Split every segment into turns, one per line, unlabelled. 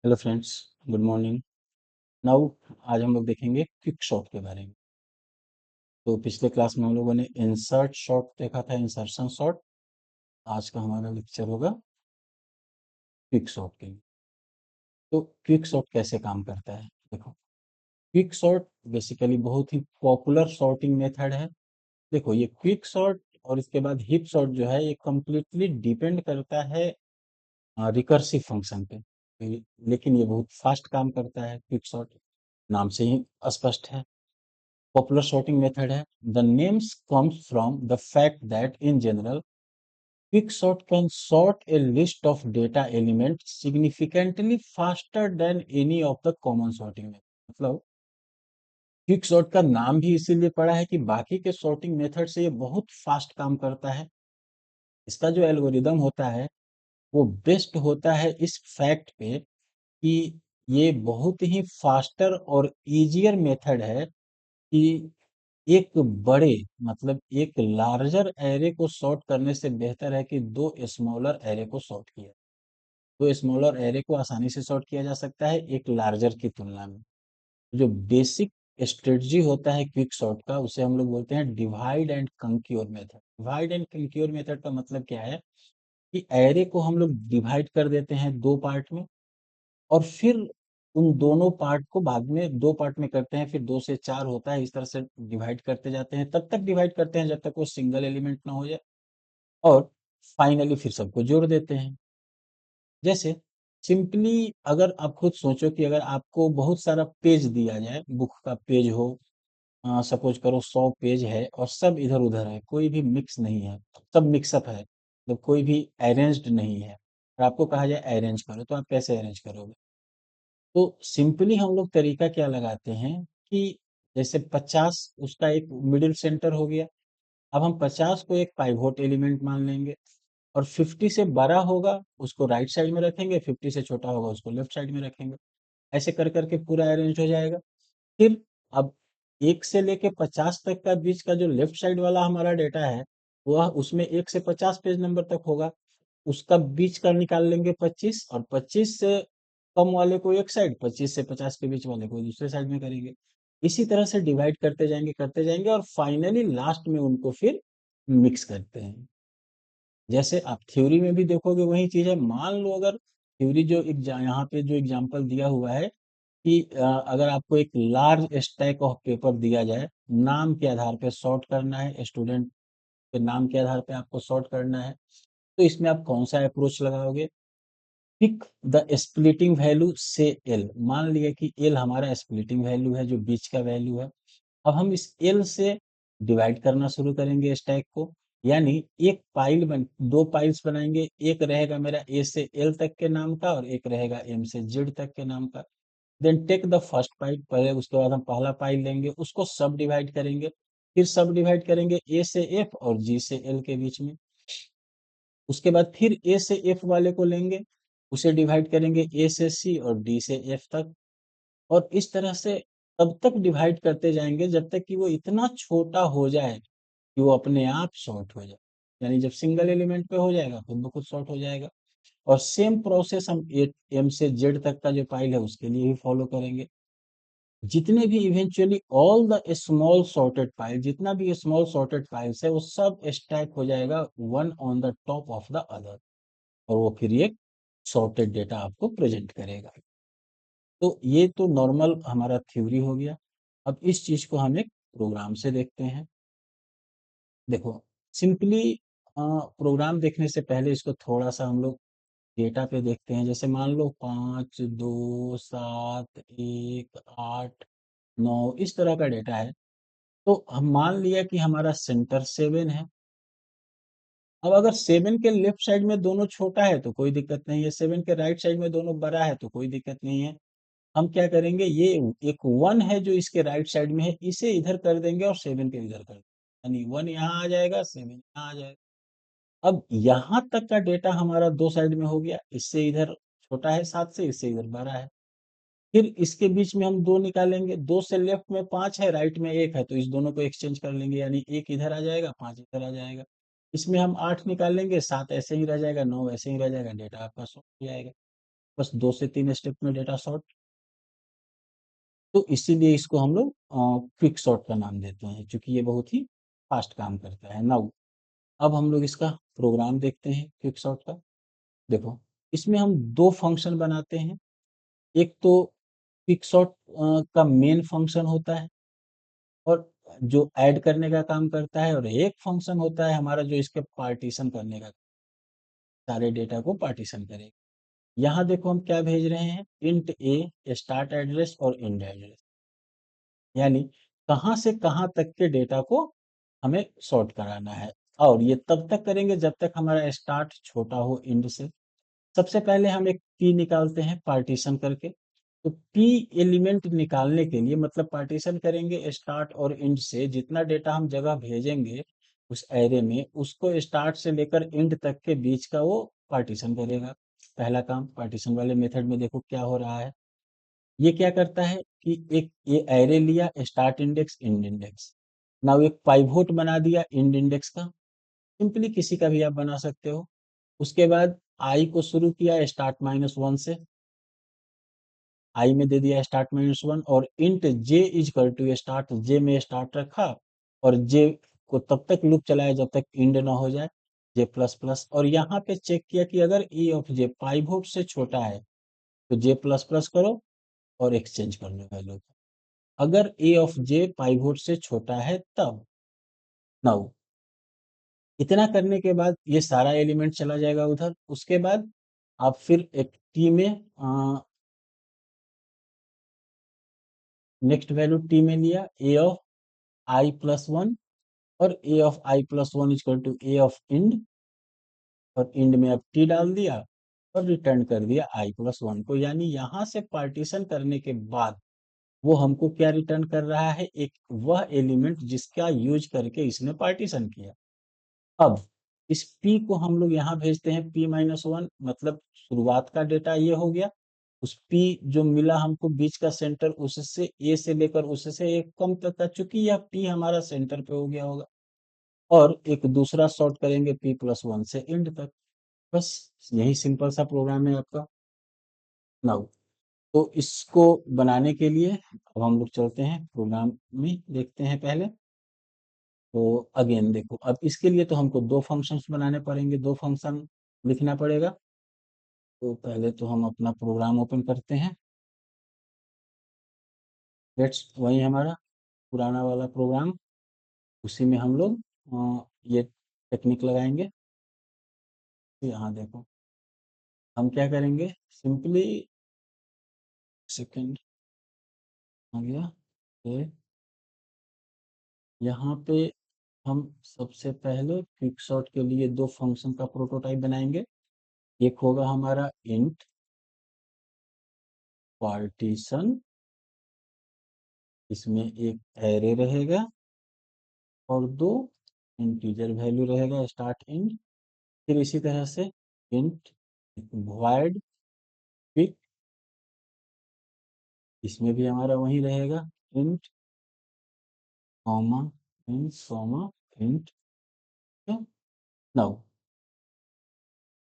Hello friends, good morning. Now आज हम लोग देखेंगे क्विक शॉट के बारे में। तो पिछले क्लास में हम लोगों ने इंसर्ट शॉट देखा था, इंसर्शन शॉट। आज का हमारा लेक्चर होगा क्विक शॉट के लिए। तो क्विक शॉट कैसे काम करता है, देखो। क्विक शॉट बेसिकली बहुत ही पॉपुलर शॉर्टिंग मेथड है। देखो, ये क्विक शॉट और इसके बाद हिप शॉट जो है, ये कम्प्लीटली डिपेंड करता है रिकर्सिव फंक्शन पे। लेकिन ये बहुत फास्ट काम करता है क्विक शॉट, नाम से ही स्पष्ट है। Popular sorting method है. The names comes from the fact that in general, quicksort can sort a list of data elements significantly faster than any of the common sorting method. मतलब quicksort का नाम भी इसीलिए पड़ा है कि बाकी के सॉर्टिंग मेथड से ये बहुत फास्ट काम करता है। इसका जो एल्गोरिदम होता है वो बेस्ड होता है इस फैक्ट पे कि ये बहुत ही फास्टर और इजियर मेथड है कि एक बड़े मतलब एक लार्जर एरे को सॉर्ट करने से बेहतर है कि दो स्मॉलर एरे को सॉर्ट किया। दो स्मॉलर एरे को आसानी से सॉर्ट किया जा सकता है एक लार्जर की तुलना में। जो बेसिक स्ट्रेटजी होता है क्विक सॉर्ट का, उसे हम लोग बोलते हैं divide and conquer method. Divide and conquer method का मतलब क्या है कि एरे को हम लोग डिवाइड कर देते हैं दो पार्ट में, और फिर उन दोनों पार्ट को बाद में दो पार्ट में करते हैं, फिर दो से चार होता है, इस तरह से डिवाइड करते जाते हैं, तब तक डिवाइड करते हैं जब तक वो सिंगल एलिमेंट ना हो जाए, और फाइनली फिर सबको जोड़ देते हैं। जैसे सिंपली अगर आप खुद सोचो कि अगर आपको बहुत सारा पेज दिया जाए, बुक का पेज हो, सपोज करो 100 पेज है और सब इधर उधर है, कोई भी मिक्स नहीं है, सब मिक्सअप है, तो कोई भी अरेंज्ड नहीं है, और आपको कहा जाए अरेंज करो, तो आप कैसे अरेंज करोगे? तो सिंपली हम लोग तरीका क्या लगाते हैं कि जैसे 50 उसका एक मिडिल सेंटर हो गया। अब हम 50 को एक पाइवोट एलिमेंट मान लेंगे, और 50 से बड़ा होगा उसको राइट साइड में रखेंगे, 50 से छोटा होगा उसको लेफ्ट साइड में रखेंगे। ऐसे कर करके पूरा अरेंज हो जाएगा। फिर अब 1 से लेके 50 तक का बीच का जो लेफ्ट साइड वाला हमारा डेटा है, वह उसमें 1 से 50 पेज नंबर तक होगा। उसका बीच का निकाल लेंगे 25, और 25 से कम वाले को एक साइड, 25 से 50 के बीच वाले को दूसरे साइड में करेंगे। इसी तरह से डिवाइड करते जाएंगे और फाइनली लास्ट में उनको फिर मिक्स करते हैं। जैसे आप थ्योरी में भी देखोगे वही चीज है। मान लो अगर थ्योरी जो यहाँ पे जो एग्जांपल दिया हुआ है कि अगर आपको एक लार्ज स्टैक ऑफ पेपर दिया जाए, नाम के आधार पे सॉर्ट करना है, स्टूडेंट के नाम के आधार पे आपको सॉर्ट करना है, तो इसमें आप कौन सा अप्रोच लगाओगे? पिक द स्प्लिटिंग वैल्यू से एल। मान लिया कि एल हमारा स्प्लिटिंग वैल्यू है, जो बीच का वैल्यू है। अब हम इस एल से डिवाइड करना शुरू करेंगे स्टैक को, यानी एक पाइल बन दो पाइल्स बनाएंगे, एक रहेगा मेरा ए से एल तक के नाम का, और एक रहेगा एम से जेड तक के नाम का। Then take the first pile, पहले उसके बाद हम पहला पाइल लेंगे, उसको सब डिवाइड करेंगे, फिर सब डिवाइड करेंगे ए से एफ और जी से एल के बीच में। उसके बाद फिर ए से एफ वाले को लेंगे, उसे डिवाइड करेंगे ए से सी और डी से एफ तक, और इस तरह से तब तक डिवाइड करते जाएंगे जब तक कि वो इतना छोटा हो जाए कि वो अपने आप सॉर्ट हो जाए। यानी जब सिंगल एलिमेंट पे हो जाएगा खुद ब खुद सॉर्ट हो जाएगा। और सेम प्रोसेस हम एम से जेड तक का जो पाइल है उसके लिए भी फॉलो करेंगे। जितने भी eventually all the small sorted file, जितना भी स्मॉल सॉर्टेड फाइल्स है वो सब स्टैक हो जाएगा one on the top of the other, और वो फिर एक सॉर्टेड डेटा आपको प्रेजेंट करेगा। तो ये तो नॉर्मल हमारा थ्योरी हो गया। अब इस चीज को हम एक प्रोग्राम से देखते हैं। देखो, सिंपली प्रोग्राम देखने से पहले इसको थोड़ा सा हम लोग डेटा पे देखते हैं। जैसे मान लो 5 2 7 1 8 9 इस तरह का डेटा है। तो हम मान लिया कि हमारा सेंटर 7 है। अब अगर 7 के लेफ्ट साइड में दोनों छोटा है तो कोई दिक्कत नहीं है, 7 के राइट साइड में दोनों बड़ा है तो कोई दिक्कत नहीं है। हम क्या करेंगे, ये एक 1 है जो इसके राइट साइड में है, इसे इधर कर देंगे और 7 के इधर कर देंगे, यानी 1 यहाँ आ जाएगा, 7 यहाँ आ जाएगा। अब यहाँ तक का डेटा हमारा दो साइड में हो गया, इससे इधर छोटा है 7 से, इससे इधर बड़ा है। फिर इसके बीच में हम 2 निकालेंगे, 2 से लेफ्ट में 5 है, राइट में 1 है, तो इस दोनों को एक्सचेंज कर लेंगे, यानी 1 इधर आ जाएगा, 5 इधर आ जाएगा। इसमें हम 8 निकालेंगे, 7 ऐसे ही रह जाएगा, 9 ऐसे ही रह जाएगा, डेटा आपका सॉल्व हो जाएगा। बस 2 से 3 स्टेप में डेटा सॉर्ट। तो इसीलिए इसको हम लोग क्विक सॉर्ट का नाम देते हैं, क्योंकि ये बहुत ही फास्ट काम करता है। नाउ अब हम लोग इसका प्रोग्राम देखते हैं क्विक सॉर्ट का। देखो, इसमें हम दो फंक्शन बनाते हैं। एक तो क्विक सॉर्ट का मेन फंक्शन होता है, और जो ऐड करने का काम करता है, और एक फंक्शन होता है हमारा जो इसके पार्टीशन करने का, सारे डेटा को पार्टीशन करेगा। यहाँ देखो हम क्या भेज रहे हैं, इंट ए स्टार्ट एड्रेस और एंड एड्रेस, यानी कहाँ से कहाँ तक के डेटा को हमें सॉर्ट कराना है। और ये तब तक करेंगे जब तक हमारा स्टार्ट छोटा हो एंड से। सबसे पहले हम एक पी निकालते हैं पार्टीशन करके। तो पी एलिमेंट निकालने के लिए, मतलब पार्टीशन करेंगे स्टार्ट और एंड से, जितना डेटा हम जगह भेजेंगे उस एरे में, उसको स्टार्ट से लेकर एंड तक के बीच का वो पार्टीशन करेगा। पहला काम पार्टीशन वाले मेथड में देखो क्या हो रहा है। ये क्या करता है कि एक ये एरे लिया, start index and index, now एक पाइवोट बना दिया एंड इंडेक्स का, सिंपली किसी का भी आप बना सकते हो। उसके बाद आई को शुरू किया स्टार्ट -1 से, आई में दे दिया स्टार्ट -1, और int j is equal to start, j में स्टार्ट रखा, और जे को तब तक लूप चलाया जब तक इंड ना हो जाए, जे प्लस प्लस। और यहाँ पे चेक किया कि अगर ई ऑफ जे पाइवोट से छोटा है तो जे प्लस प्लस करो और एक्सचेंज कर लो वैल्यू को। अगर ए ऑफ जे पाइवोट से छोटा है तब। नाउ इतना करने के बाद ये सारा एलिमेंट चला जाएगा उधर। उसके बाद आप फिर एक टी में नेक्स्ट वैल्यू टी में लिया ए ऑफ i+1, और a of i+1 equal to a of end, और इंड में अब टी डाल दिया और रिटर्न कर दिया i+1 को। यानी यहाँ से पार्टीशन करने के बाद वो हमको क्या रिटर्न कर रहा है, एक वह एलिमेंट जिसका यूज करके इसने पार्टीशन किया। अब इस p को हम लोग यहाँ भेजते हैं p-1, मतलब शुरुआत का डेटा ये हो गया। उस p जो मिला हमको बीच का सेंटर, उससे a से लेकर उससे एक कम तक का, चूंकि यह p हमारा सेंटर पे हो गया होगा। और एक दूसरा सॉर्ट करेंगे p+1 से एंड तक। बस यही सिंपल सा प्रोग्राम है आपका। नाउ तो इसको बनाने के लिए अब हम लोग चलते हैं प्रोग्राम में, देखते हैं पहले। तो अगेन देखो, अब इसके लिए तो हमको दो फंक्शंस बनाने पड़ेंगे, दो फंक्शन लिखना पड़ेगा। तो पहले तो हम अपना प्रोग्राम ओपन करते हैं। लेट्स वही हमारा पुराना वाला प्रोग्राम, उसी में हम लोग ये टेक्निक लगाएंगे। तो यहाँ देखो हम क्या करेंगे, सिंपली सेकंड आ गया। ये यहाँ पे हम सबसे पहले क्विकसॉर्ट के लिए दो फंक्शन का प्रोटोटाइप बनाएंगे। एक होगा हमारा इंट पार्टीशन, इसमें एक एरे रहेगा और दो इंटीजर वैल्यू रहेगा स्टार्ट इंड। फिर इसी तरह से इंट वॉइड क्विक, इसमें भी हमारा वही रहेगा int comma int comma int. Now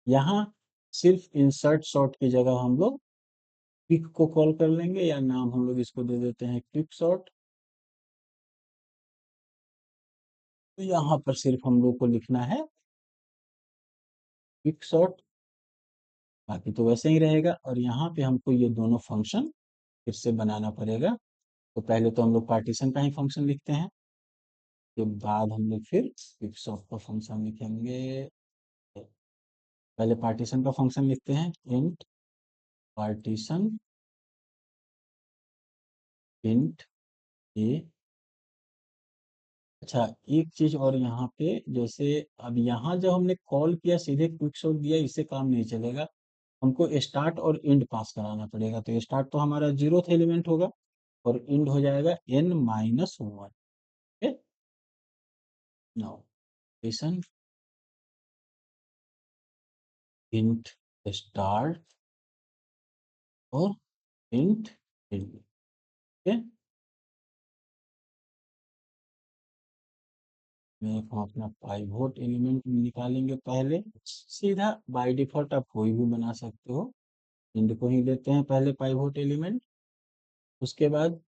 यहाँ सिर्फ इंसर्ट शॉर्ट की जगह हम लोग क्विक को कॉल कर लेंगे, या नाम हम लोग इसको दे देते हैं क्विक शॉर्ट। तो यहाँ पर सिर्फ हम लोग को लिखना है क्विक शॉर्ट, बाकी तो वैसे ही रहेगा। और यहाँ पे हमको ये दोनों फंक्शन फिर से बनाना पड़ेगा। तो पहले तो हम लोग पार्टीशन का ही फंक्शन लिखते हैं, के बाद हम लोग फिर क्विक शॉर्ट का फंक्शन लिखेंगे। पहले पार्टीशन का फंक्शन लिखते हैं, इंट पार्टीशन इंट ए। अच्छा, एक चीज और यहाँ पे, जैसे अब यहाँ जब हमने कॉल किया सीधे क्विक शॉट दिया, इससे काम नहीं चलेगा। हमको स्टार्ट और एंड पास कराना पड़ेगा। तो स्टार्ट तो हमारा 0th एलिमेंट होगा, और एंड हो जाएगा n-1। Okay, now partition int start और इंट एंड। ओके, मैं हम अपना पाइवोट एलिमेंट निकालेंगे पहले। सीधा बाय डिफॉल्ट आप कोई भी बना सकते हो, इंड को ही लेते हैं पहले पाइवोट एलिमेंट। उसके बाद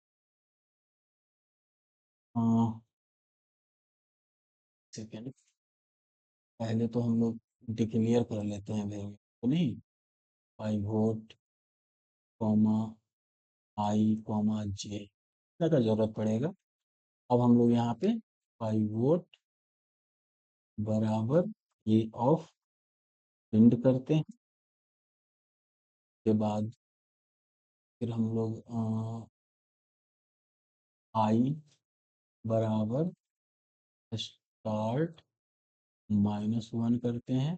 सेकेंड, पहले तो हम लोग डिक्लेयर कर लेते हैं वेरिएबल को, नहीं, पाइवोट कॉमा आई कॉमा जे का जरूरत पड़ेगा। अब हम लोग यहाँ पे पाइवोट बराबर ए ऑफ इंड करते हैं। के बाद फिर हम लोग आई बराबर स्टार्ट -1 करते हैं।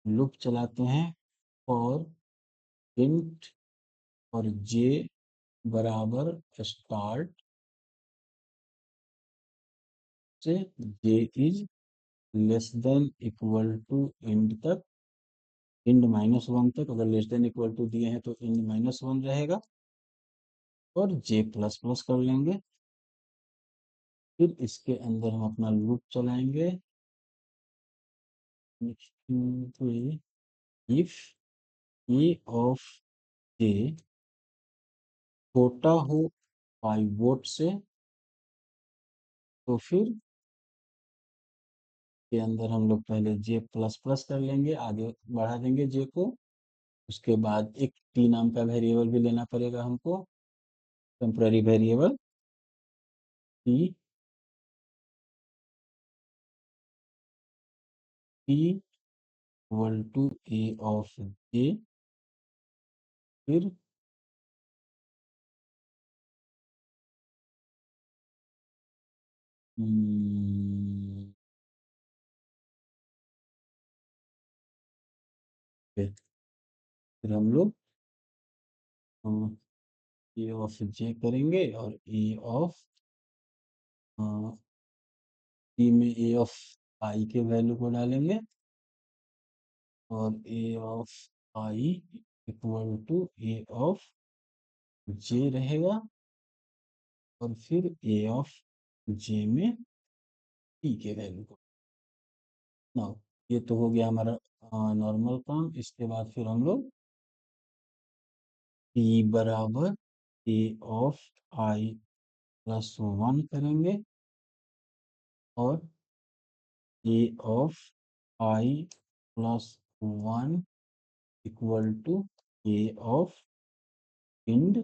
लूप चलाते हैं और इंट और जे बराबर स्टार्ट से j is less than equal to end तक, इंड -1 तक। अगर लेस देन इक्वल टू दिए हैं तो इंड -1 रहेगा, और जे प्लस प्लस कर लेंगे। फिर इसके अंदर हम अपना लूप चलाएंगे, इफ ए ऑफ जे छोटा हो पाइवोट से, तो फिर के अंदर हम लोग पहले जे प्लस प्लस कर लेंगे, आगे बढ़ा देंगे जे को। उसके बाद एक टी नाम का वेरिएबल भी लेना पड़ेगा हमको, temporary variable t. T equal to a of j, फिर हम्म, फिर हम लोग ए ऑफ जे करेंगे, और ए ऑफ टी में ए ऑफ आई के वैल्यू को डालेंगे, और a of i equal to a of j रहेगा, और फिर ए ऑफ जे में टी के वैल्यू को। नाउ ये तो हो गया हमारा नॉर्मल काम। इसके बाद फिर हम लोग टी बराबर ए ऑफ आई +1 करेंगे, और a of i +1 equal to a of end.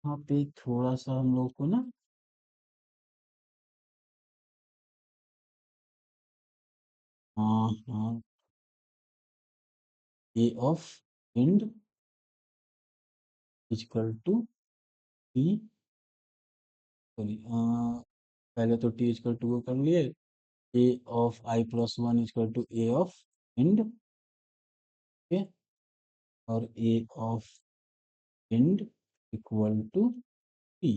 यहाँ पे थोड़ा सा हम लोग को ना, हाँ हाँ, a of end equal to t, sorry, पहले तो टी इक्वल टू को कर लिए, a of i +1 equal to a of end, okay, और a of end equal to t.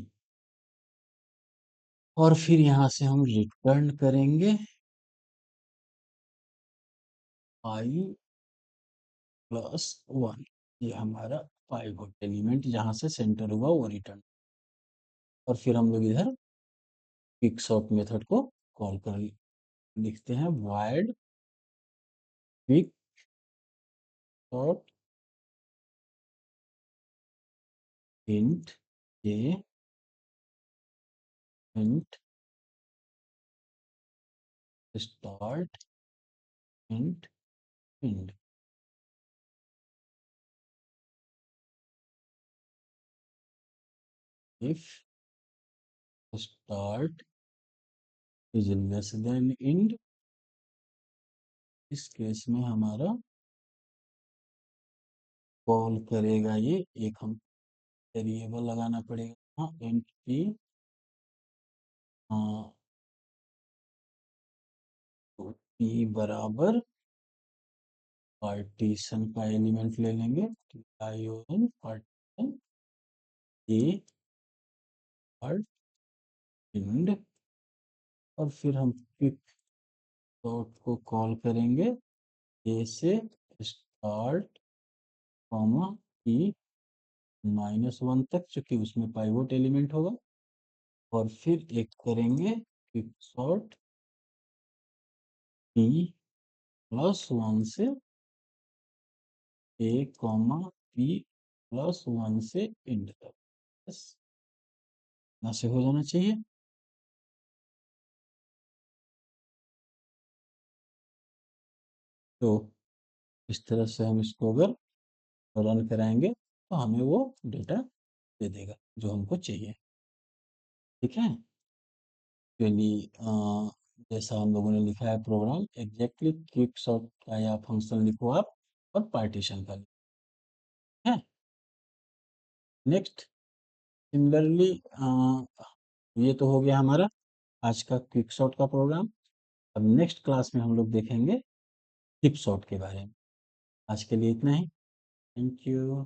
और फिर यहाँ से हम रिटर्न करेंगे आई +1। ये हमारा पाइवट एलिमेंट जहाँ से सेंटर हुआ वो रिटर्न। और फिर हम लोग इधर क्विक सॉर्ट मेथड को कॉल कर लिखते हैं, void quick sort int a int start int end. If start is less than end, इस केस में हमारा कॉल करेगा ये, एक हम वेरिएबल लगाना पड़ेगा, हाँ, इंट की पी बराबर पार्टीशन का एलिमेंट ले लेंगे, आईओएन पार्टीशन ए और इंड। और फिर हम क्विक सॉर्ट को कॉल करेंगे ए से स्टार्ट कॉमा पी -1 तक, चूंकि उसमें पाइवोट एलिमेंट होगा। और फिर एक करेंगे क्विक सॉर्ट पी +1 से a कॉमा b +1 से इंड तक, बस यहाँ से हो जाना चाहिए। तो इस तरह से हम इसको अगर रन कराएंगे तो हमें वो डेटा दे देगा जो हमको चाहिए। ठीक है, चलिए जैसा हम लोगों ने लिखा है प्रोग्राम एग्जैक्टली क्विक सॉर्ट का या फंक्शन लिखो आप और पार्टीशन का लिखो है। नेक्स्ट सिमिलरली ये तो हो गया हमारा आज का क्विक सॉर्ट का प्रोग्राम। अब नेक्स्ट क्लास में हम लोग देखेंगे क्विक सॉर्ट के बारे में। आज के लिए इतना ही। Thank you.